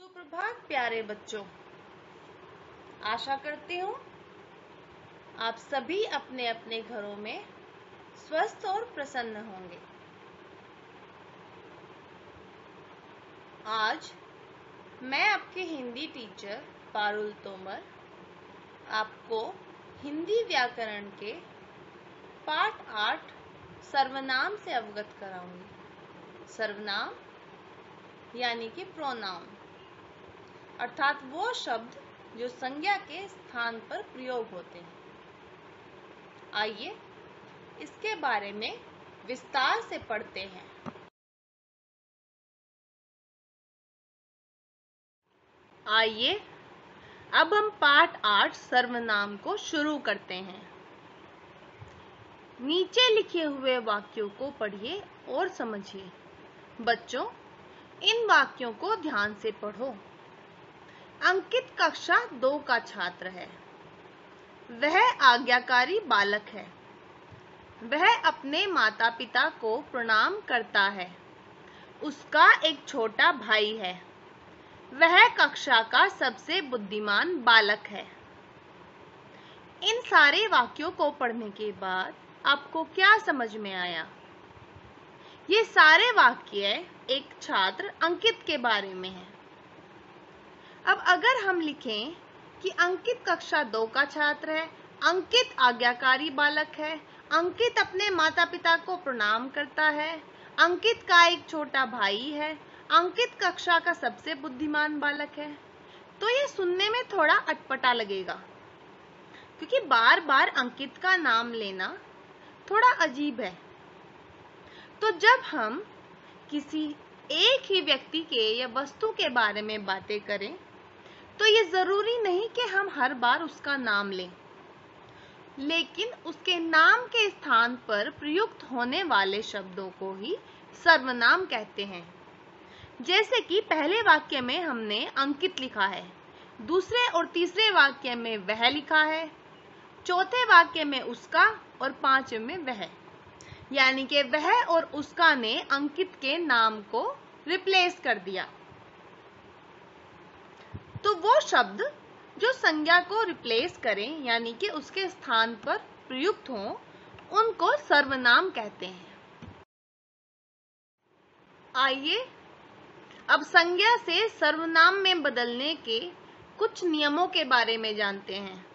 सुप्रभात प्यारे बच्चों। आशा करती हूँ आप सभी अपने अपने घरों में स्वस्थ और प्रसन्न होंगे। आज मैं आपके हिंदी टीचर पारुल तोमर आपको हिंदी व्याकरण के पाठ 8 सर्वनाम से अवगत कराऊंगी। सर्वनाम यानी कि प्रोनाउन, अर्थात वो शब्द जो संज्ञा के स्थान पर प्रयोग होते हैं। आइए इसके बारे में विस्तार से पढ़ते हैं। आइए अब हम पाठ 8 सर्वनाम को शुरू करते हैं। नीचे लिखे हुए वाक्यों को पढ़िए और समझिए। बच्चों, इन वाक्यों को ध्यान से पढ़ो। अंकित कक्षा 2 का छात्र है। वह आज्ञाकारी बालक है। वह अपने माता पिता को प्रणाम करता है। उसका एक छोटा भाई है। वह कक्षा का सबसे बुद्धिमान बालक है। इन सारे वाक्यों को पढ़ने के बाद आपको क्या समझ में आया? ये सारे वाक्य एक छात्र अंकित के बारे में है। अब अगर हम लिखें कि अंकित कक्षा 2 का छात्र है, अंकित आज्ञाकारी बालक है, अंकित अपने माता पिता को प्रणाम करता है, अंकित का एक छोटा भाई है, अंकित कक्षा का सबसे बुद्धिमान बालक है, तो ये सुनने में थोड़ा अटपटा लगेगा, क्योंकि बार बार अंकित का नाम लेना थोड़ा अजीब है। तो जब हम किसी एक ही व्यक्ति के या वस्तु के बारे में बातें करें तो ये जरूरी नहीं कि हम हर बार उसका नाम लें, लेकिन उसके नाम के स्थान पर प्रयुक्त होने वाले शब्दों को ही सर्वनाम कहते हैं। जैसे कि पहले वाक्य में हमने अंकित लिखा है, दूसरे और तीसरे वाक्य में वह लिखा है, चौथे वाक्य में उसका और पांचवें में वह, यानी कि वह और उसका ने अंकित के नाम को रिप्लेस कर दिया। तो वो शब्द जो संज्ञा को रिप्लेस करें, यानी कि उसके स्थान पर प्रयुक्त हों, उनको सर्वनाम कहते हैं। आइए अब संज्ञा से सर्वनाम में बदलने के कुछ नियमों के बारे में जानते हैं।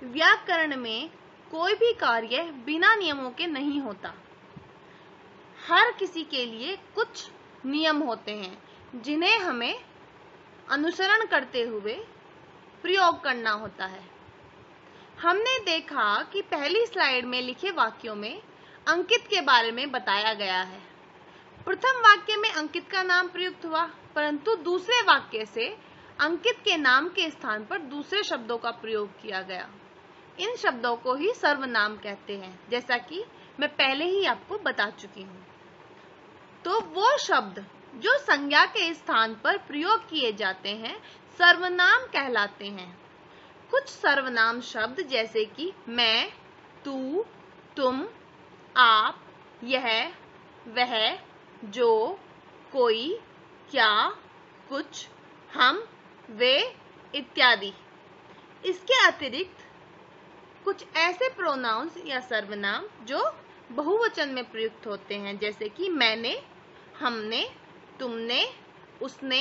व्याकरण में कोई भी कार्य बिना नियमों के नहीं होता। हर किसी के लिए कुछ नियम होते हैं जिन्हें हमें अनुसरण करते हुए प्रयोग करना होता है। हमने देखा कि पहली स्लाइड में लिखे वाक्यों में अंकित के बारे में बताया गया है। प्रथम वाक्य में अंकित का नाम प्रयुक्त हुआ, परंतु दूसरे वाक्य से अंकित के नाम के स्थान पर दूसरे शब्दों का प्रयोग किया गया। इन शब्दों को ही सर्वनाम कहते हैं, जैसा कि मैं पहले ही आपको बता चुकी हूँ। तो वो शब्द जो संज्ञा के स्थान पर प्रयोग किए जाते हैं सर्वनाम कहलाते हैं। कुछ सर्वनाम शब्द जैसे कि मैं, तू, तुम, आप, यह, वह, जो, कोई, क्या, कुछ, हम, वे इत्यादि। इसके अतिरिक्त कुछ ऐसे प्रोनाउंस या सर्वनाम जो बहुवचन में प्रयुक्त होते हैं, जैसे कि मैंने, हमने, तुमने, उसने,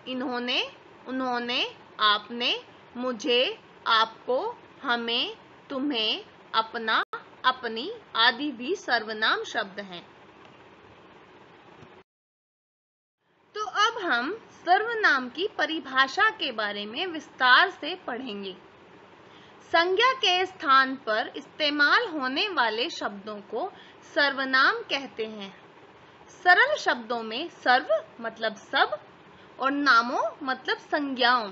इन्होंने, उन्होंने, आपने, मुझे, आपको, हमें, तुम्हें, अपना, अपनी आदि भी सर्वनाम शब्द हैं। तो अब हम सर्वनाम की परिभाषा के बारे में विस्तार से पढ़ेंगे। संज्ञा के स्थान पर इस्तेमाल होने वाले शब्दों को सर्वनाम कहते हैं। सरल शब्दों में सर्व मतलब सब और नामों मतलब संज्ञाओं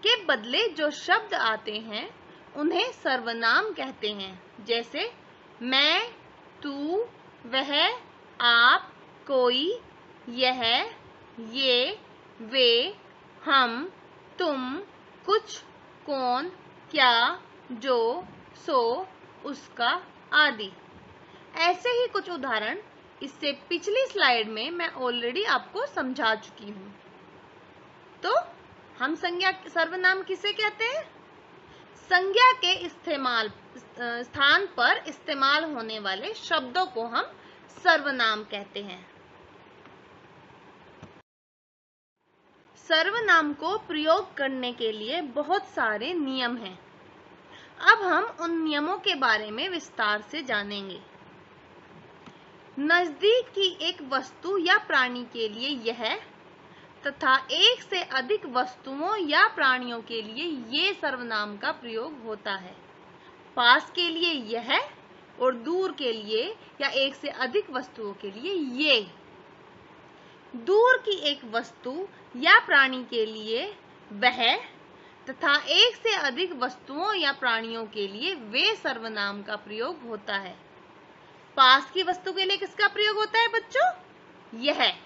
के बदले जो शब्द आते हैं उन्हें सर्वनाम कहते हैं। जैसे मैं, तू, वह, आप, कोई, यह, ये, वे, हम, तुम, कुछ, कौन, क्या, जो, सो, उसका आदि। ऐसे ही कुछ उदाहरण इससे पिछली स्लाइड में मैं ऑलरेडी आपको समझा चुकी हूँ। तो हम सर्वनाम किसे कहते हैं? संज्ञा के इस्तेमाल स्थान पर इस्तेमाल होने वाले शब्दों को हम सर्वनाम कहते हैं। सर्वनाम को प्रयोग करने के लिए बहुत सारे नियम हैं। अब हम उन नियमों के बारे में विस्तार से जानेंगे। नजदीक की एक वस्तु या प्राणी के लिए यह तथा एक से अधिक वस्तुओं या प्राणियों के लिए ये सर्वनाम का प्रयोग होता है। पास के लिए यह और दूर के लिए या एक से अधिक वस्तुओं के लिए ये। दूर की एक वस्तु या प्राणी के लिए वह तथा एक से अधिक वस्तुओं या प्राणियों के लिए वे सर्वनाम का प्रयोग होता है। पास की वस्तु के लिए किसका प्रयोग होता है बच्चों? यह।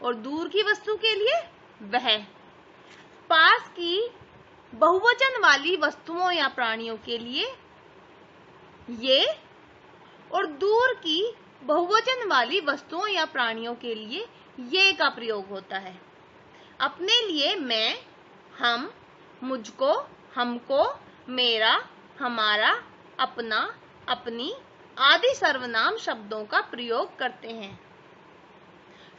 और दूर की वस्तु के लिए वह। पास की बहुवचन वाली वस्तुओं या प्राणियों के लिए ये और दूर की बहुवचन वाली वस्तुओं या प्राणियों के लिए ये का प्रयोग होता है। अपने लिए मैं, हम, मुझको, हमको, मेरा, हमारा, अपना, अपनी आदि सर्वनाम शब्दों का प्रयोग करते हैं।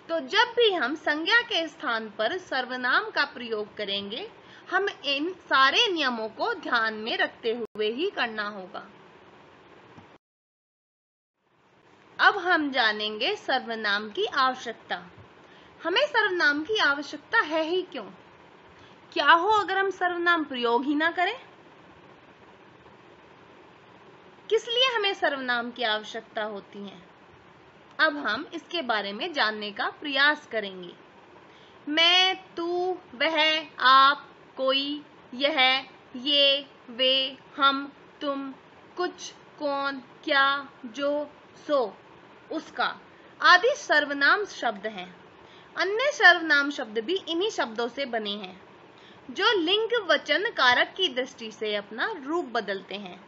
तो जब भी हम संज्ञा के स्थान पर सर्वनाम का प्रयोग करेंगे, हम इन सारे नियमों को ध्यान में रखते हुए ही करना होगा। अब हम जानेंगे सर्वनाम की आवश्यकता। हमें सर्वनाम की आवश्यकता है ही क्यों? क्या हो अगर हम सर्वनाम प्रयोग ही ना करें? किस लिए हमें सर्वनाम की आवश्यकता होती है? अब हम इसके बारे में जानने का प्रयास करेंगे। मैं, तू, वह, आप, कोई, यह, ये, वे, हम, तुम, कुछ, कौन, क्या, जो, सो, उसका आदि सर्वनाम शब्द हैं। अन्य सर्वनाम शब्द भी इन्हीं शब्दों से बने हैं, जो लिंग वचन कारक की दृष्टि से अपना रूप बदलते हैं।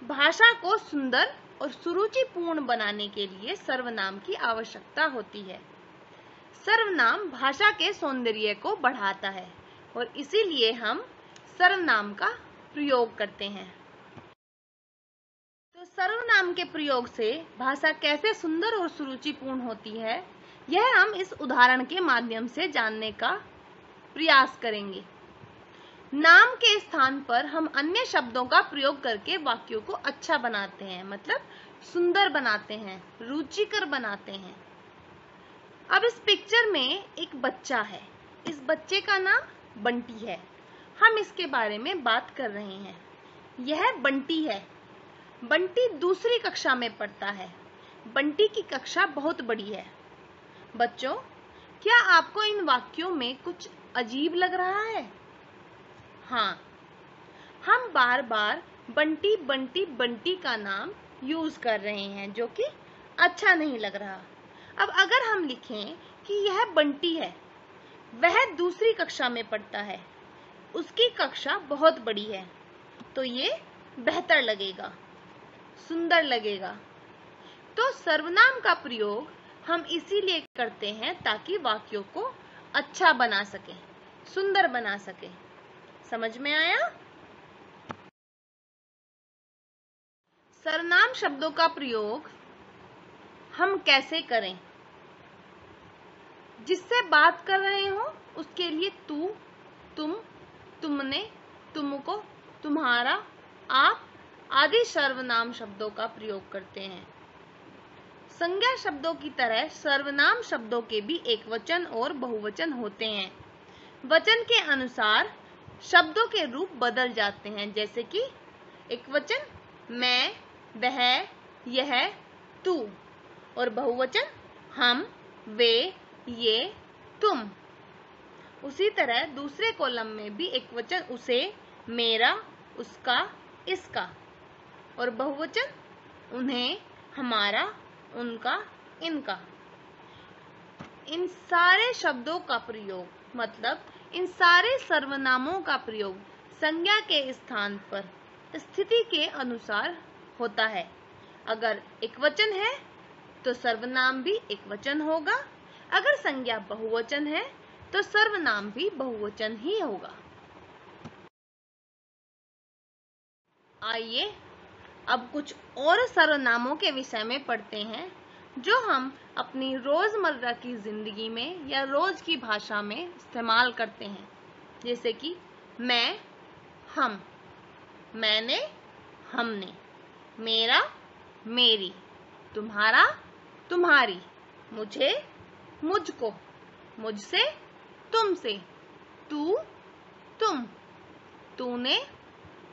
भाषा को सुंदर और सुरुचिपूर्ण बनाने के लिए सर्वनाम की आवश्यकता होती है। सर्वनाम भाषा के सौंदर्य को बढ़ाता है और इसीलिए हम सर्वनाम का प्रयोग करते हैं। तो सर्वनाम के प्रयोग से भाषा कैसे सुंदर और सुरुचिपूर्ण होती है, यह हम इस उदाहरण के माध्यम से जानने का प्रयास करेंगे। नाम के स्थान पर हम अन्य शब्दों का प्रयोग करके वाक्यों को अच्छा बनाते हैं, मतलब सुंदर बनाते हैं, रुचिकर बनाते हैं। अब इस पिक्चर में एक बच्चा है। इस बच्चे का नाम बंटी है। हम इसके बारे में बात कर रहे हैं। यह बंटी है। बंटी दूसरी कक्षा में पढ़ता है। बंटी की कक्षा बहुत बड़ी है। बच्चों, क्या आपको इन वाक्यों में कुछ अजीब लग रहा है? हाँ, हम बार बार बंटी बंटी बंटी का नाम यूज कर रहे हैं, जो कि अच्छा नहीं लग रहा। अब अगर हम लिखें कि यह बंटी है, वह दूसरी कक्षा में पढ़ता है, उसकी कक्षा बहुत बड़ी है, तो ये बेहतर लगेगा, सुंदर लगेगा। तो सर्वनाम का प्रयोग हम इसीलिए करते हैं ताकि वाक्यों को अच्छा बना सके, सुंदर बना सके। समझ में आया? सर्वनाम शब्दों का प्रयोग हम कैसे करें? जिससे बात कर रहे हो उसके लिए तू, तुम, तुमने, तुमको, तुम्हारा, आप आदि सर्वनाम शब्दों का प्रयोग करते हैं। संज्ञा शब्दों की तरह सर्वनाम शब्दों के भी एकवचन और बहुवचन होते हैं। वचन के अनुसार शब्दों के रूप बदल जाते हैं, जैसे कि एकवचन मैं, वह, यह, तू, और बहुवचन हम, वे, ये, तुम। उसी तरह दूसरे कॉलम में भी एकवचन उसे, मेरा, उसका, इसका, और बहुवचन उन्हें, हमारा, उनका, इनका। इन सारे शब्दों का प्रयोग, मतलब इन सारे सर्वनामों का प्रयोग संज्ञा के स्थान पर स्थिति के अनुसार होता है। अगर एकवचन है तो सर्वनाम भी एकवचन होगा। अगर संज्ञा बहुवचन है तो सर्वनाम भी बहुवचन ही होगा। आइए अब कुछ और सर्वनामों के विषय में पढ़ते हैं जो हम अपनी रोजमर्रा की जिंदगी में या रोज की भाषा में इस्तेमाल करते हैं, जैसे कि मैं, हम, मैंने, हमने, मेरा, मेरी, तुम्हारा, तुम्हारी, मुझे, मुझको, मुझसे, तुमसे, तू, तुम, तूने,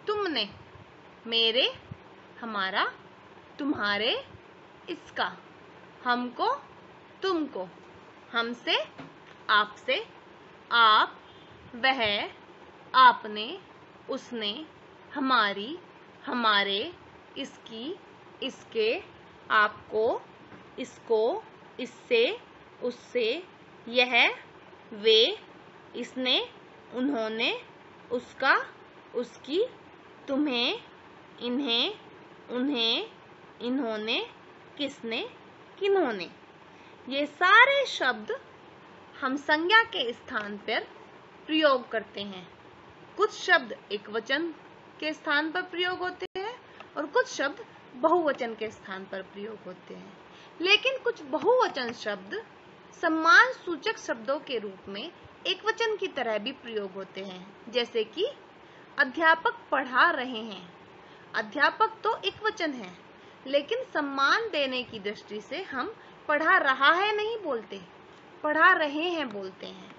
तुमने, मेरे, हमारा, तुम्हारे, इसका, हमको, तुमको, हमसे, आपसे, आप, वह, आपने, उसने, हमारी, हमारे, इसकी, इसके, आपको, इसको, इससे, उससे, यह, वे, इसने, उन्होंने, उसका, उसकी, तुम्हें, इन्हें, उन्हें, इन्होंने, किसने, किन्होंने। ये सारे शब्द हम संज्ञा के स्थान पर प्रयोग करते हैं। कुछ शब्द एकवचन के स्थान पर प्रयोग होते हैं और कुछ शब्द बहुवचन के स्थान पर प्रयोग होते हैं। लेकिन कुछ बहुवचन शब्द सम्मान सूचक शब्दों के रूप में एकवचन की तरह भी प्रयोग होते हैं, जैसे कि अध्यापक पढ़ा रहे हैं। अध्यापक तो एकवचन है, लेकिन सम्मान देने की दृष्टि से हम पढ़ा रहा है नहीं बोलते, पढ़ा रहे हैं बोलते हैं।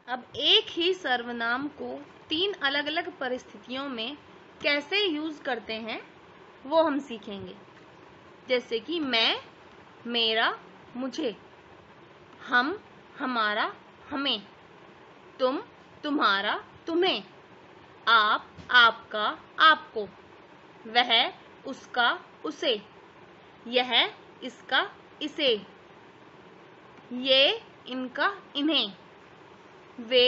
अब एक ही सर्वनाम को 3 अलग अलग परिस्थितियों में कैसे यूज करते हैं वो हम सीखेंगे, जैसे कि मैं, मेरा, मुझे, हम, हमारा, हमें, तुम, तुम्हारा, तुम्हें, आप, आपका, आपको, वह, उसका, उसे, यह, इसका, इसे, ये, इनका, इन्हें, वे,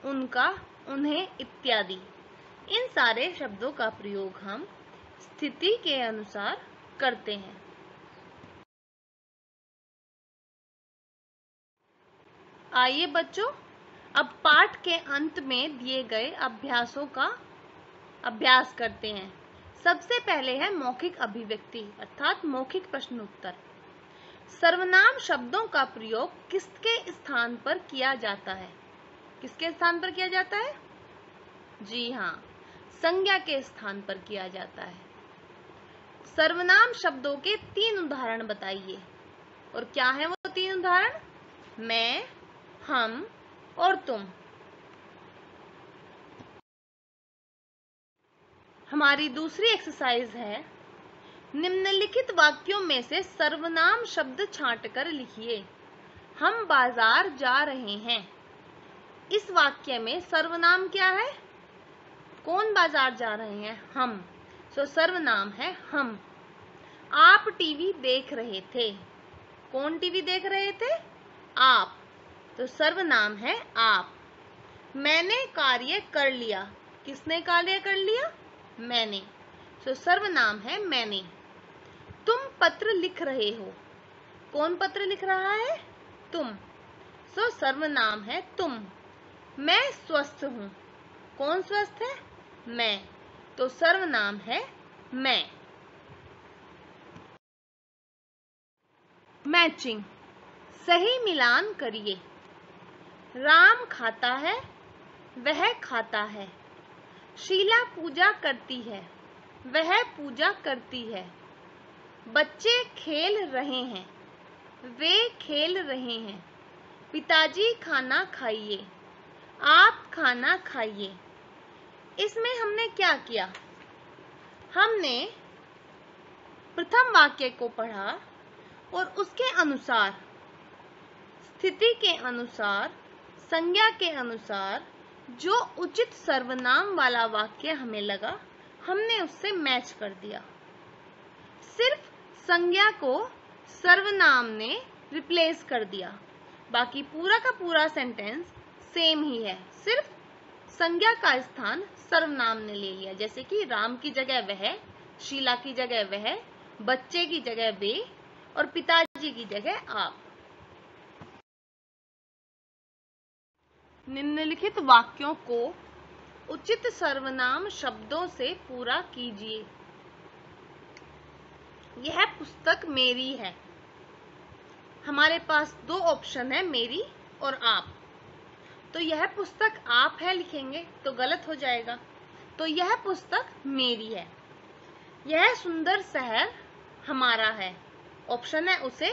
उनका, उन्हें इत्यादि। इन सारे शब्दों का प्रयोग हम स्थिति के अनुसार करते हैं। आइए बच्चों, अब पाठ के अंत में दिए गए अभ्यासों का अभ्यास करते हैं। सबसे पहले है मौखिक अभिव्यक्ति अर्थात मौखिक प्रश्न उत्तर। सर्वनाम शब्दों का प्रयोग किसके स्थान पर किया जाता है? किसके स्थान पर किया जाता है? जी हाँ, संज्ञा के स्थान पर किया जाता है। सर्वनाम शब्दों के 3 उदाहरण बताइए। और क्या है वो 3 उदाहरण? मैं, हम और तुम। हमारी दूसरी एक्सरसाइज है, निम्नलिखित वाक्यों में से सर्वनाम शब्द छांटकर लिखिए। हम बाजार जा रहे हैं। इस वाक्य में सर्वनाम क्या है? कौन बाजार जा रहे हैं? हम। सो सर्वनाम है हम। आप टीवी देख रहे थे। कौन टीवी देख रहे थे? आप। तो सर्वनाम है आप। मैंने कार्य कर लिया। किसने कार्य कर लिया? मैंने। सो सर्वनाम है मैंने। तुम पत्र लिख रहे हो। कौन पत्र लिख रहा है? तुम। सो सर्वनाम है तुम। मैं स्वस्थ हूँ। कौन स्वस्थ है? मैं। तो सर्वनाम है मैं। मैचिंग। सही मिलान करिए। राम खाता है, वह खाता है। शीला पूजा करती है, वह पूजा करती है। बच्चे खेल रहे हैं, वे खेल रहे हैं। पिताजी खाना खाइए, आप खाना खाइए। इसमें हमने क्या किया? हमने प्रथम वाक्य को पढ़ा और उसके अनुसार, स्थिति के अनुसार, संज्ञा के अनुसार जो उचित सर्वनाम वाला वाक्य हमें लगा, हमने उससे मैच कर दिया। सिर्फ संज्ञा को सर्वनाम ने रिप्लेस कर दिया, बाकी पूरा का पूरा सेंटेंस सेम ही है। सिर्फ संज्ञा का स्थान सर्वनाम ने ले लिया, जैसे कि राम की जगह वह, शीला की जगह वह, बच्चे की जगह वे और पिताजी की जगह आप। निम्नलिखित वाक्यों को उचित सर्वनाम शब्दों से पूरा कीजिए। यह पुस्तक मेरी है। हमारे पास दो ऑप्शन है, मेरी और आप। तो यह पुस्तक आप है लिखेंगे तो गलत हो जाएगा, तो यह पुस्तक मेरी है। यह सुंदर शहर हमारा है। ऑप्शन है उसे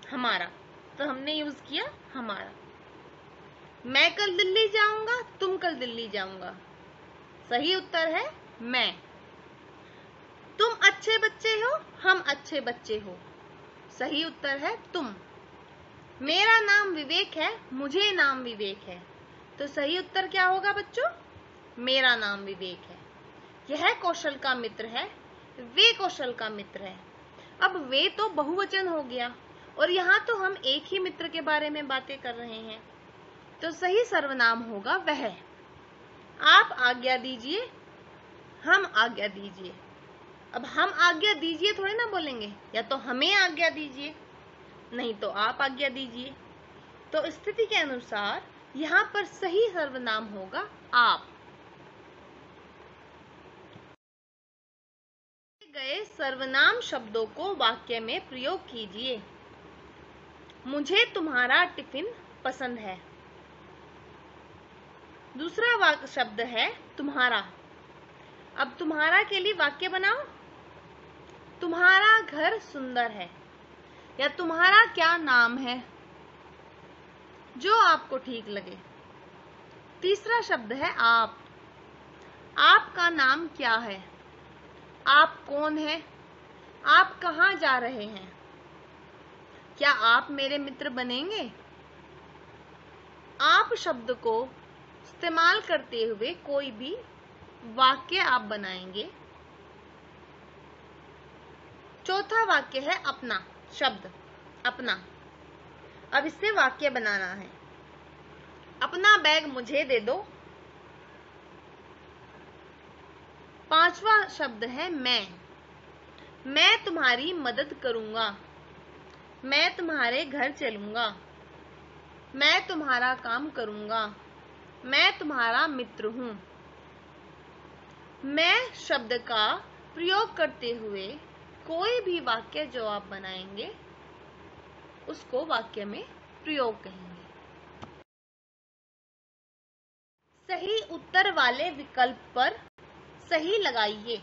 हमारा, तो हमने यूज किया हमारा। मैं कल दिल्ली जाऊंगा, तुम कल दिल्ली जाऊंगा। सही उत्तर है मैं। तुम अच्छे बच्चे हो, हम अच्छे बच्चे हो। सही उत्तर है तुम। मेरा नाम विवेक है, मुझे नाम विवेक है। तो सही उत्तर क्या होगा बच्चों? मेरा नाम विवेक है। यह कौशल का मित्र है, वे कौशल का मित्र है। अब वे तो बहुवचन हो गया और यहाँ तो हम एक ही मित्र के बारे में बातें कर रहे हैं, तो सही सर्वनाम होगा वह। आप आज्ञा दीजिए, हम आज्ञा दीजिए। अब हम आज्ञा दीजिए थोड़ी ना बोलेंगे, या तो हमें आज्ञा दीजिए, नहीं तो आप आज्ञा दीजिए। तो स्थिति के अनुसार यहाँ पर सही सर्वनाम होगा आप। गए सर्वनाम शब्दों को वाक्य में प्रयोग कीजिए। मुझे तुम्हारा टिफिन पसंद है। दूसरा शब्द है तुम्हारा। अब तुम्हारा के लिए वाक्य बनाओ। तुम्हारा घर सुंदर है, या तुम्हारा क्या नाम है, जो आपको ठीक लगे। तीसरा शब्द है आप। आपका नाम क्या है, आप कौन है, आप कहाँ जा रहे हैं, क्या आप मेरे मित्र बनेंगे। आप शब्द को इस्तेमाल करते हुए कोई भी वाक्य आप बनाएंगे। चौथा वाक्य है अपना शब्द, अपना। अब इससे वाक्य बनाना है। अपना बैग मुझे दे दो। पांचवा शब्द है मैं तुम्हारी मदद करूंगा, मैं तुम्हारे घर चलूंगा, मैं तुम्हारा काम करूंगा, मैं तुम्हारा मित्र हूं। मैं शब्द का प्रयोग करते हुए कोई भी वाक्य जो आप बनाएंगे उसको वाक्य में प्रयोग कहेंगे। सही उत्तर वाले विकल्प पर सही लगाइए।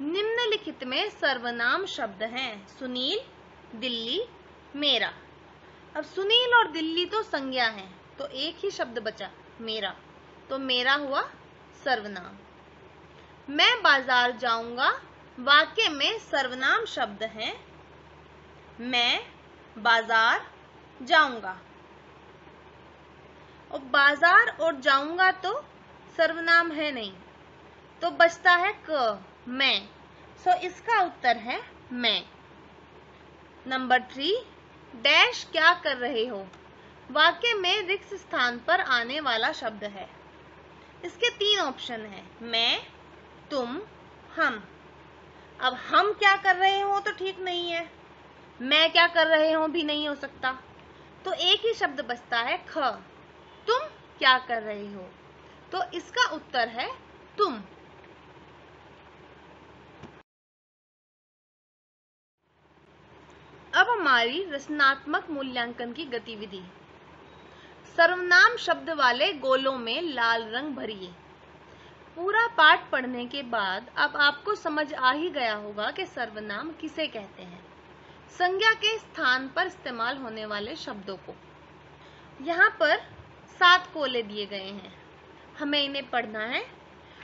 निम्नलिखित में सर्वनाम शब्द हैं सुनील, दिल्ली, मेरा। अब सुनील और दिल्ली तो संज्ञा है, तो एक ही शब्द बचा मेरा, तो मेरा हुआ सर्वनाम। मैं बाजार जाऊंगा वाक्य में सर्वनाम शब्द हैं मैं बाजार जाऊंगा। और बाजार और जाऊंगा तो सर्वनाम है नहीं, तो बचता है क, मैं। सो इसका उत्तर है मैं। नंबर 3, डैश क्या कर रहे हो वाक्य में रिक्त स्थान पर आने वाला शब्द है। इसके 3 ऑप्शन है, मैं, तुम, हम। अब हम क्या कर रहे हो तो ठीक नहीं है, मैं क्या कर रहे हो भी नहीं हो सकता, तो एक ही शब्द बचता है ख, तुम क्या कर रहे हो। तो इसका उत्तर है तुम। अब हमारी रचनात्मक मूल्यांकन की गतिविधि। सर्वनाम शब्द वाले गोलों में लाल रंग भरिए। पूरा पाठ पढ़ने के बाद अब आपको समझ आ ही गया होगा कि सर्वनाम किसे कहते हैं। संज्ञा के स्थान पर इस्तेमाल होने वाले शब्दों को। यहाँ पर 7 कोले दिए गए हैं, हमें इन्हें पढ़ना है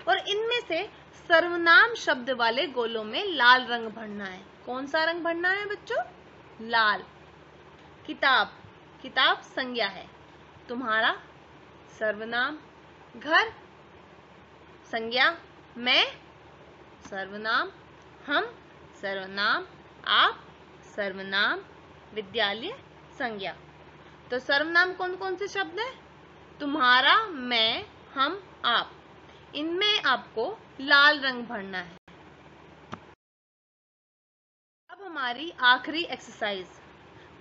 और इनमें से सर्वनाम शब्द वाले गोलों में लाल रंग भरना है। कौन सा रंग भरना है बच्चों? लाल। किताब, किताब संज्ञा है। तुम्हारा सर्वनाम। घर संज्ञा। मैं सर्वनाम। हम सर्वनाम। आप सर्वनाम। विद्यालय संज्ञा। तो सर्वनाम कौन कौन से शब्द हैं? तुम्हारा, मैं, हम, आप। इनमें आपको लाल रंग भरना है। अब हमारी आखिरी एक्सरसाइज,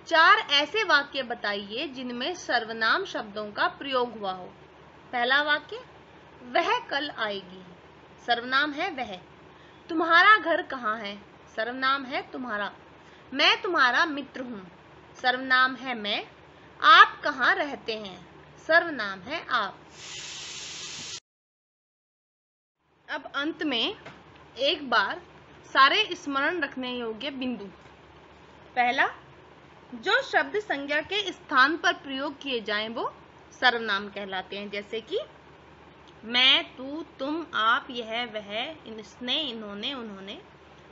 4 ऐसे वाक्य बताइए जिनमें सर्वनाम शब्दों का प्रयोग हुआ हो। पहला वाक्य, वह कल आएगी, सर्वनाम है वह। तुम्हारा घर कहाँ है, सर्वनाम है तुम्हारा। मैं तुम्हारा मित्र हूँ, सर्वनाम है मैं। आप कहाँ रहते हैं, सर्वनाम है आप। अब अंत में एक बार सारे स्मरण रखने योग्य बिंदु। पहला, जो शब्द संज्ञा के स्थान पर प्रयोग किए जाएं वो सर्वनाम कहलाते हैं, जैसे कि मैं, तू, तुम, आप, यह, वह, इसने, इन्होंने, उन्होंने,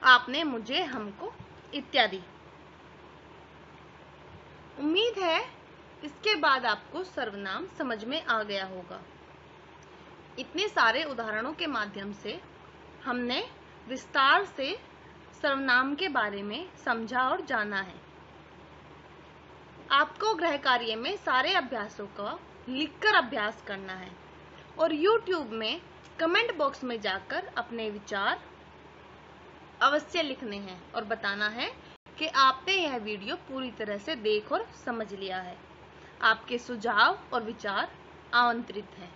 आपने, मुझे, हमको इत्यादि। उम्मीद है इसके बाद आपको सर्वनाम समझ में आ गया होगा। इतने सारे उदाहरणों के माध्यम से हमने विस्तार से सर्वनाम के बारे में समझा और जाना है। आपको गृह कार्य में सारे अभ्यासों का लिखकर अभ्यास करना है और YouTube में कमेंट बॉक्स में जाकर अपने विचार अवश्य लिखने हैं और बताना है कि आपने यह वीडियो पूरी तरह से देख और समझ लिया है। आपके सुझाव और विचार आमंत्रित हैं।